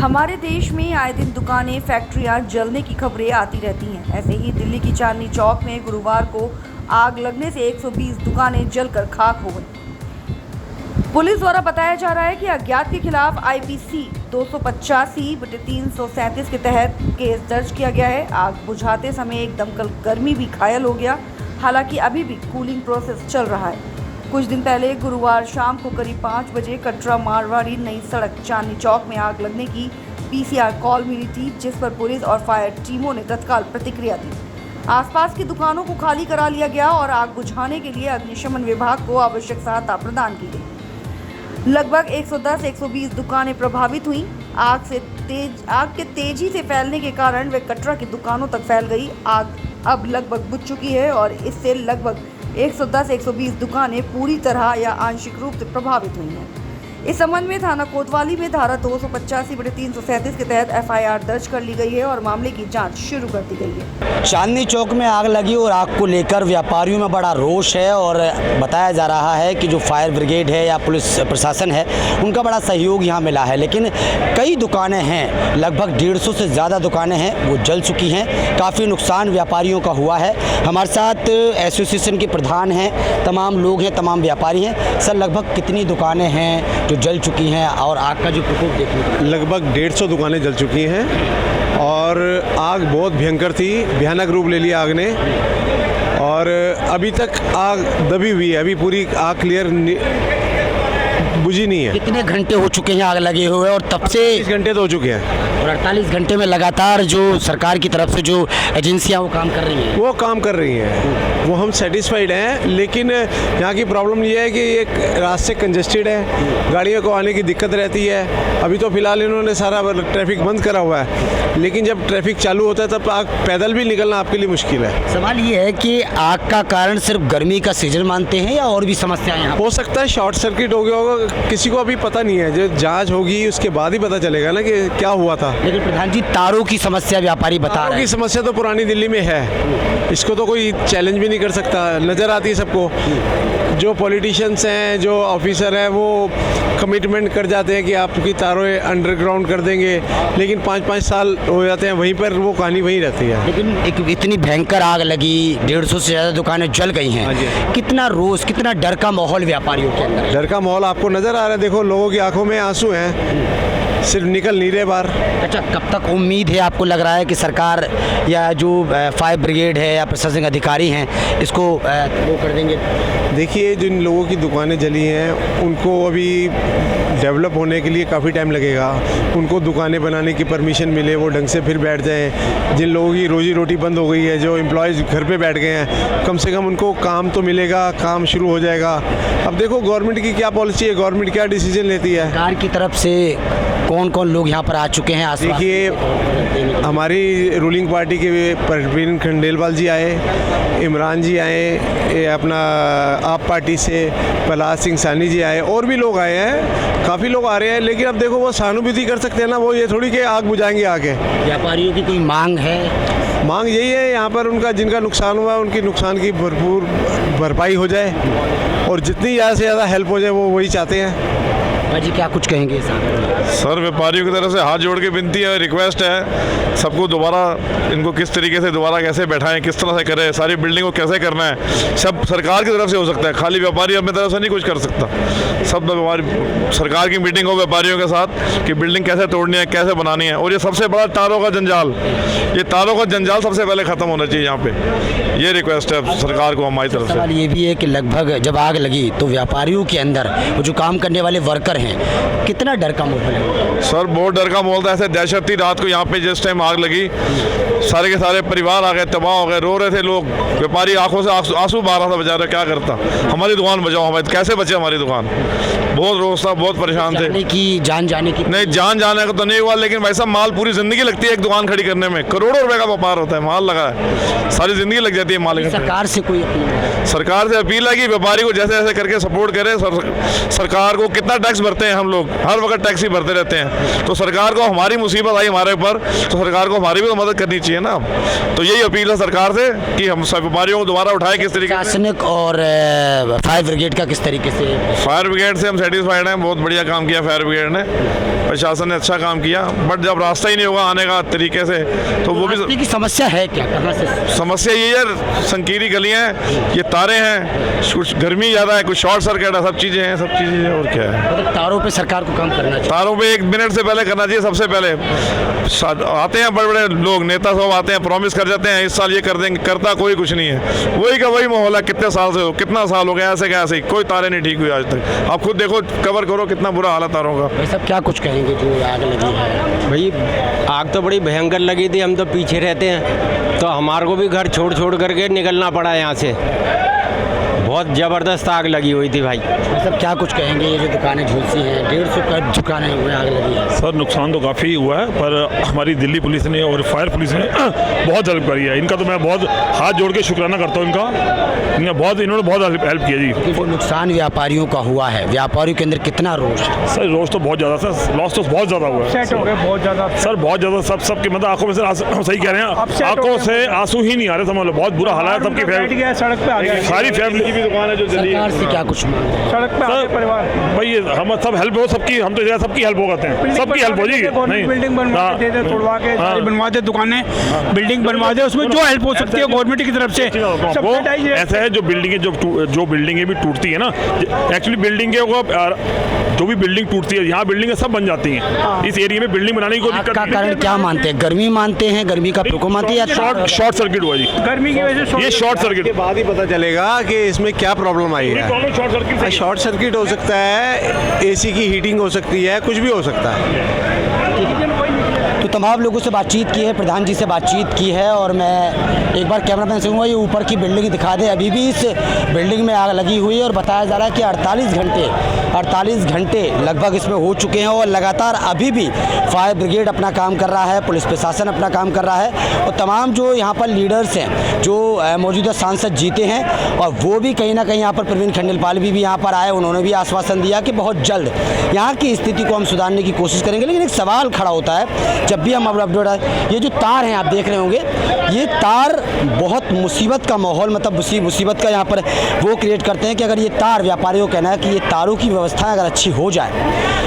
हमारे देश में आए दिन दुकानें, फैक्ट्रियां जलने की खबरें आती रहती हैं। ऐसे ही दिल्ली की चांदनी चौक में गुरुवार को आग लगने से 120 दुकानें जलकर खाक हो गईं। पुलिस द्वारा बताया जा रहा है कि अज्ञात के खिलाफ IPC 285/337 के तहत केस दर्ज किया गया है। आग बुझाते समय एक दमकल कर्मी भी घायल हो गया। हालांकि अभी भी कूलिंग प्रोसेस चल रहा है। कुछ दिन पहले गुरुवार शाम को करीब 5 बजे कटरा मारवाड़ी नई सड़क चांदनी चौक में आग लगने की PCR कॉल मिली थी, जिस पर पुलिस और फायर टीमों ने तत्काल प्रतिक्रिया दी। आसपास की दुकानों को खाली करा लिया गया और आग बुझाने के लिए अग्निशमन विभाग को आवश्यक सहायता प्रदान की गई। लगभग 110-120 दुकानें प्रभावित हुईं। आग के तेजी से फैलने के कारण वे कटरा की दुकानों तक फैल गई। आग अब लगभग बुझ चुकी है और इससे लगभग 110-120 दुकानें पूरी तरह या आंशिक रूप से प्रभावित हुई हैं। इस संबंध में थाना कोतवाली में धारा 285/337 के तहत FIR दर्ज कर ली गई है और मामले की जांच शुरू कर दी गई है। चांदनी चौक में आग लगी और आग को लेकर व्यापारियों में बड़ा रोष है और बताया जा रहा है कि जो फायर ब्रिगेड है या पुलिस प्रशासन है उनका बड़ा सहयोग यहाँ मिला है, लेकिन कई दुकानें हैं, लगभग 150 से ज़्यादा दुकानें हैं वो जल चुकी हैं। काफ़ी नुकसान व्यापारियों का हुआ है। हमारे साथ एसोसिएशन के प्रधान हैं, तमाम लोग हैं, तमाम व्यापारी हैं। सर, लगभग कितनी दुकानें हैं जो जल चुकी हैं और आग का जो प्रकोप देखने? लगभग 150 दुकानें जल चुकी हैं और आग बहुत भयंकर थी, भयानक रूप ले लिया आग ने और अभी तक आग दबी हुई है। अभी पूरी आग क्लियर बुझी नहीं है। कितने घंटे हो चुके हैं आग लगे हुए और तब से? 48 घंटे तो हो चुके हैं और 48 घंटे में लगातार जो सरकार की तरफ से जो एजेंसियां वो काम कर रही हैं? वो काम कर रही हैं, वो हम सेटिस्फाइड हैं। लेकिन यहाँ की प्रॉब्लम ये है कि एक रास्ते कंजेस्टेड है, गाड़ियों को आने की दिक्कत रहती है। अभी तो फिलहाल इन्होंने सारा ट्रैफिक बंद करा हुआ है, लेकिन जब ट्रैफिक चालू होता है तब आग पैदल भी निकलना आपके लिए मुश्किल है। सवाल ये है कि आग का कारण सिर्फ गर्मी का सीजन मानते हैं या और भी समस्याएं यहाँ? हो सकता है शॉर्ट सर्किट हो गया होगा, किसी को अभी पता नहीं है। जो जांच होगी उसके बाद ही पता चलेगा ना कि क्या हुआ था। लेकिन प्रधान जी, तारों की समस्या व्यापारी बता रहे हैं। तारों की समस्या तो पुरानी दिल्ली में है, इसको तो कोई चैलेंज भी नहीं कर सकता, नज़र आती है सबको। जो पॉलिटिशियंस हैं, जो ऑफिसर हैं, वो कमिटमेंट कर जाते हैं कि आपकी तारें अंडरग्राउंड कर देंगे, लेकिन 5-5 साल हो जाते हैं, वहीं पर वो कहानी वहीं रहती है। लेकिन एक इतनी भयंकर आग लगी, 150 से ज़्यादा दुकानें जल गई हैं। कितना रोष, कितना डर का माहौल व्यापारियों के अंदर? डर का माहौल आपको नज़र आ रहा है। देखो, लोगों की आंखों में आंसू हैं, सिर्फ निकल नहीं रहे बाहर। अच्छा, कब तक उम्मीद है, आपको लग रहा है कि सरकार या जो फायर ब्रिगेड है या प्रशासनिक अधिकारी हैं इसको वो कर देंगे? देखिए, जिन लोगों की दुकानें जली हैं उनको अभी डेवलप होने के लिए काफ़ी टाइम लगेगा। उनको दुकानें बनाने की परमिशन मिले, वो ढंग से फिर बैठ जाएं। जिन लोगों की रोजी रोटी बंद हो गई है, जो एम्प्लॉयज़ घर पे बैठ गए हैं, कम से कम उनको काम तो मिलेगा, काम शुरू हो जाएगा। अब देखो गवर्नमेंट की क्या पॉलिसी है, गवर्नमेंट क्या डिसीजन लेती है। सरकार की तरफ से कौन कौन लोग यहाँ पर आ चुके हैं? देखिए, हमारी रूलिंग पार्टी के परवीन खंडेलवाल जी आए, इमरान जी आए, अपना आप पार्टी से प्रहलाद सिंह सानी जी आए, और भी लोग आए हैं, काफ़ी लोग आ रहे हैं। लेकिन अब देखो, वो सहानुभूति कर सकते हैं ना, वो ये थोड़ी कि आग बुझाएंगे आके। व्यापारियों की कोई मांग है? मांग यही है यहाँ पर उनका, जिनका नुकसान हुआ है उनकी नुकसान की भरपूर भरपाई हो जाए और जितनी ज़्यादा से ज़्यादा हेल्प हो जाए वो वही चाहते हैं। जी, क्या कुछ कहेंगे सर? व्यापारियों की तरफ से हाथ जोड़ के विनती है, रिक्वेस्ट है सबको, दोबारा इनको किस तरीके से दोबारा कैसे बैठाएं, किस तरह से करें, सारी बिल्डिंग को कैसे करना है, सब सरकार की तरफ से हो सकता है। खाली व्यापारी अपनी तरफ से नहीं कुछ कर सकता। सब सरकार की मीटिंग हो व्यापारियों के साथ कि बिल्डिंग कैसे तोड़नी है, कैसे बनानी है। और ये सबसे बड़ा तारों का जंजाल, ये तारों का जंजाल सबसे पहले ख़त्म होना चाहिए यहाँ पे। ये रिक्वेस्ट है सरकार को हमारी तरफ से। सवाल ये भी है कि लगभग जब आग लगी तो व्यापारियों के अंदर वो जो काम करने वाले वर्कर हैं, कितना डर का माहौल है? सर, बहुत डर का माहौल था। ऐसे दहशत थी रात को यहाँ पे जिस टाइम आग लगी, सारे के सारे परिवार आ गए, तबाह हो गए, रो रहे थे लोग। व्यापारी आंखों से आंसू बहा रहा था बेचारा, क्या करता, हमारी दुकान बचाओ, हमारी कैसे बचे हमारी दुकान। बहुत रोज था, बहुत परेशान थे। जान जाने की नहीं, जान जाने का तो नहीं हुआ, लेकिन वैसा माल पूरी जिंदगी लगती है एक दुकान खड़ी करने में। करोड़ों रुपए का व्यापार होता है, माल लगा है, सारी जिंदगी लग जाती है माल। सरकार से कोई सरकार से अपील है कि व्यापारी को जैसे ऐसे करके सपोर्ट करें। सरकार को कितना टैक्स भरते हैं हम लोग, हर वक्त टैक्स ही भरते रहते हैं। तो सरकार को हमारी मुसीबत आई हमारे ऊपर, तो सरकार को हमारी भी तो मदद करनी चाहिए ना। तो यही अपील है सरकार से कि हम सब व्यापारियों को दोबारा उठाएं। किस तरीके प्रशासनिक और फायर ब्रिगेड का किस तरीके से? फायर ब्रिगेड से हम सेटिस्फाइड हैं, बहुत बढ़िया काम किया फायर ब्रिगेड ने। प्रशासन ने अच्छा काम किया, बट जब रास्ता ही नहीं होगा आने का तरीके से तो वो भी रास्ते की समस्या है क्या कहाँ से? समस्या ये यार, संकीरी गलियाँ हैं, ये तारे हैं, कुछ गर्मी ज़्यादा है, कुछ शॉर्ट सर्किट है, सब चीज़ें हैं, सब चीज़ें और क्या है। मतलब तारों पे सरकार को काम करना चाहिए। तारों पे 1 मिनट से पहले करना चाहिए। सबसे पहले आते हैं बड़े बड़े लोग, नेता सब आते हैं, प्रॉमिस कर जाते हैं इस साल ये कर देंगे, करता कोई कुछ नहीं है। वही का वही माहौल है, कितने साल से हो, कितना साल हो गया ऐसे क्या ऐसे, कोई तारे नहीं ठीक हुई आज तक। आप खुद देखो, कवर करो, कितना बुरा हाल है तारों का। भाई साहब क्या कुछ कहेंगे जो आग लगी है? भाई आग तो बड़ी भयंकर लगी थी, हम तो पीछे रहते हैं तो हमारे को भी घर छोड़ छोड़ करके निकलना पड़ा यहाँ से। बहुत ज़बरदस्त आग लगी हुई थी भाई। भाई साहब क्या कुछ कहेंगे? ये जो दुकानें झुलसी हैं, 150 दुकानें हुए आग लगी है। सर नुकसान तो काफ़ी हुआ है, पर हमारी दिल्ली पुलिस ने और फायर पुलिस ने बहुत हेल्प करी है। इनका तो मैं बहुत हाथ जोड़ के शुक्राना करता हूँ इन्होंने बहुत हेल्प किया जी। कि जो नुकसान व्यापारियों का हुआ है, व्यापारियों के अंदर कितना रोष है? सर रोज तो बहुत ज़्यादा, सर लॉस तो बहुत ज़्यादा हुआ है। सेट हो गए बहुत ज़्यादा सर बहुत ज़्यादा, सबके मतलब आंखों में से सही कह रहे हैं, आंखों से आंसू ही नहीं आ रहे, समझ लो बहुत बुरा हाल है सबकी फैमिली, सड़क पे आ गया, सारी फैमिली की भी दुकान है जो जली है। सरकार से क्या कुछ मांग है? सड़क पे आ गए परिवार। भाई हम सब हेल्प हो सबकी, हम तो सबकी हेल्प हो करते हैं, सबकी हेल्प हो जी। बिल्डिंग बनवा के दे दे, तोड़वा के सारी बनवा दे, दुकानें बिल्डिंग बनवा दे, उसमें जो हेल्प हो सकती है गवर्नमेंट की तरफ से। वो ऐसा है, जो बिल्डिंगें भी टूटती है ना, एक्चुअली बिल्डिंगें को जो भी बिल्डिंग टूटती है, यहाँ बिल्डिंगें सब बन जाती हैं। इस एरिया में बिल्डिंग बनाने की कोई आग दिक्कत का नहीं कारण क्या मानते हैं? गर्मी मानते हैं, गर्मी का प्रकोप मानते हैं या शॉर्ट सर्किट हुआ जी, गर्मी की वजह से ये शॉर्ट सर्किट के बाद ही पता चलेगा कि इसमें क्या प्रॉब्लम आई है। शॉर्ट सर्किट से शॉर्ट सर्किट हो सकता है, एसी की हीटिंग हो सकती है, कुछ भी हो सकता है। तो तमाम लोगों से बातचीत की है, प्रधान जी से बातचीत की है, और मैं एक बार कैमरामैन से कहूँगा ये ऊपर की बिल्डिंग दिखा दे। अभी भी इस बिल्डिंग में आग लगी हुई है और बताया जा रहा है कि 48 घंटे लगभग इसमें हो चुके हैं और लगातार अभी भी फायर ब्रिगेड अपना काम कर रहा है, पुलिस प्रशासन अपना काम कर रहा है, और तमाम जो यहाँ पर लीडर्स हैं, जो मौजूदा सांसद जीते हैं, और वो भी कहीं ना कहीं यहाँ पर प्रवीण खंडेलवाल भी यहाँ पर आए, उन्होंने भी आश्वासन दिया कि बहुत जल्द यहाँ की स्थिति को हम सुधारने की कोशिश करेंगे। लेकिन एक सवाल खड़ा होता है, जब भी हम अपडेट आए, ये जो तार हैं आप देख रहे होंगे, ये तार बहुत मुसीबत का माहौल, मतलब मुसीबत का यहाँ पर वो क्रिएट करते हैं कि अगर ये तार, व्यापारियों का कहना है कि ये तारों की व्यवस्था अगर अच्छी हो जाए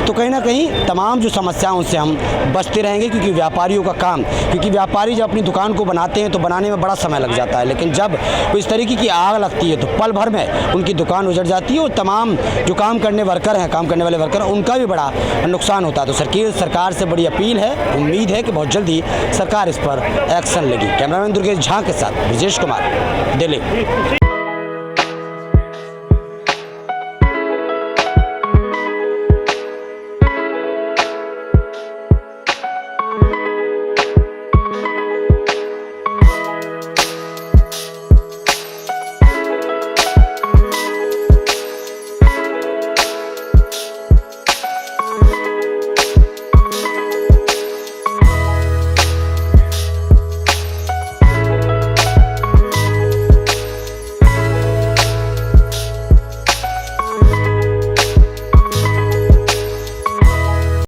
तो कहीं ना कहीं तमाम जो समस्याओं से हम बचते रहेंगे। क्योंकि व्यापारियों का काम, क्योंकि व्यापारी जब अपनी दुकान को बनाते हैं तो बनाने में बड़ा समय लग जाता है, लेकिन जब इस तरीके की आग लगती है तो पल भर में उनकी दुकान उजड़ जाती है और तमाम जो काम करने वाले वर्कर हैं, उनका भी बड़ा नुकसान होता है। तो सरकार से बड़ी अपील है, उम्मीद है कि बहुत जल्दी सरकार इस पर एक्शन लेगी। कैमरामैन दुर्गेश झा के साथ ब्रजेश कुमार, दिल्ली।